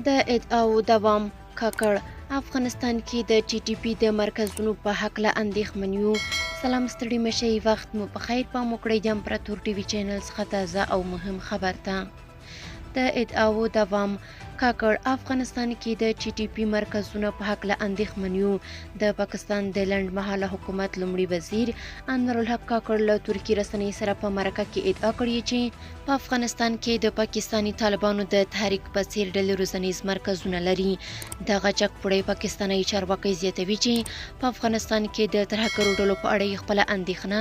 د ادعاو دوام ککړ افغانستان کې د ټي ټي پی د مرکزونو په هکله اندېښمن یو. سلام ستړي مشئ، وخت مو په خیر. پام وکړئ د امپراتور ټي وي چینل څخه تازه او مهم خبر ته. د ادعاو دوام کاکړ افغانستان کې د ټي ټي پی مرکزونو په هکله اندېښمن یو. د پاکستان د لنډمهاله حکومت لومړي وزیر انورالحق کاکړ له ترکي رسنۍ سره په مرکه کې ادعا کړې چې په افغانستان کې د پاکستاني طالبانو د تحریک په څیر ډلې روزنیز مرکزونه لري. دغه چکپړی پاکستاني چارواکي زیاتوي چې په افغانستان کې د ترهګرو ډلو په اړه یې خپله اندېښنه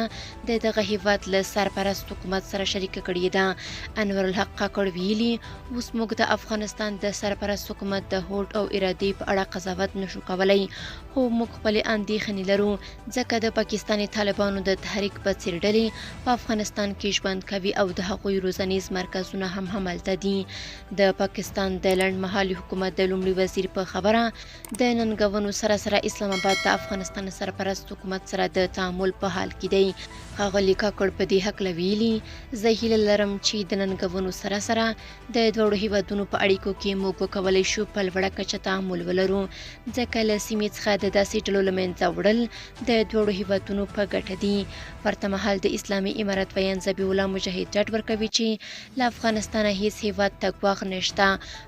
د دغه هیواد له سرپرست حکومت سره شریکه کړې ده. انورالحق کاکړ ویلي، اوس موږ د افغانستان د سرپرست حکومت د هوډ او ارادې په اړه قضاوت نشو کولی، خو موږ خپلې اندېښنې لرو ځکه د پاکستاني طالبانو د تحریک په څیر ډلې په افغانستان کې ژوند کوي او د هغوی روزنیز مرکزونه هم هملته دي. د پاکستان د لنډمهالي حکومت د لومړي وزیر په خبره د ننګونو سره سره اسلام آباد د افغانستان سرپرست حکومت سره د تعامل په حال کې دی. ښاغلي کاکړ په دې هکله ویلي، زه هیله لرم چې د ننګونو سره سره د دواړو هیوادونو په اړیکو کې موږ وکولی شو په لوړه کچه تعامل ولرو، ځکه له سیمې څخه د داسې ډلو له منځه وړل د دواړو هیوادونو په ګټه دي. ورته مهال د اسلامي امارت ویاند ذبیح الله مجاهد ډاډ ورکوي چې له افغانستانه هیڅ هیواد ته ګواښ نشته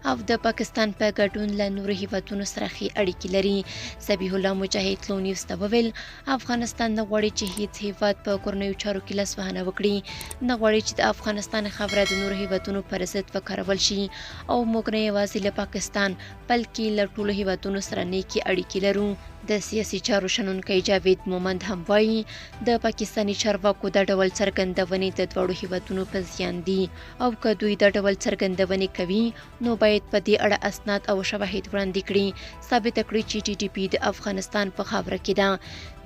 او د پاکستان په ګډون له نورو هیوادونو سره ښې اړیکې لري. ذبیح الله مجاهد لو نیوز ته وویل، افغانستان نه غواړي چې هیڅ هیواد په کورنیو چارو کې لاسوهنه وکړي، نه غواړي چې د افغانستان خبره د نورو هیوادونو پر ضد وکارول شي او موږ نه یوازې له پاکستان بلکې له ټولو هیوادونو سره نیکې اړیکې لرو. د سیاسي چارو شنونکی جاوید مومند هم وایي، د پاکستاني چارواکو د ډول څرګندونې د دواړو هیوادونو په زیان دي او که دوی د ډول څرګندونې کوي نو باید په دې اړه اسناد او شواهد وړاندې کړي، ثابته کړي چې ټي ټي پی د افغانستان په خاوره کې ده.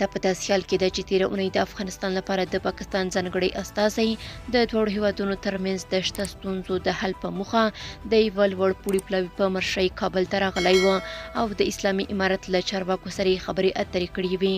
دا په داسې حال کې ده چې تېره اونۍ د افغانستان لپاره د پاکستان ځانګړی استازی د دواړو هیوادونو ترمنځ د شته ستونزو د حل په موخه د یوه لوړ پوړي پلاوي په مرشۍ کابل ته راغلی و او د اسلامي امارت له چارواکو سره خبرې اترې کړې وې.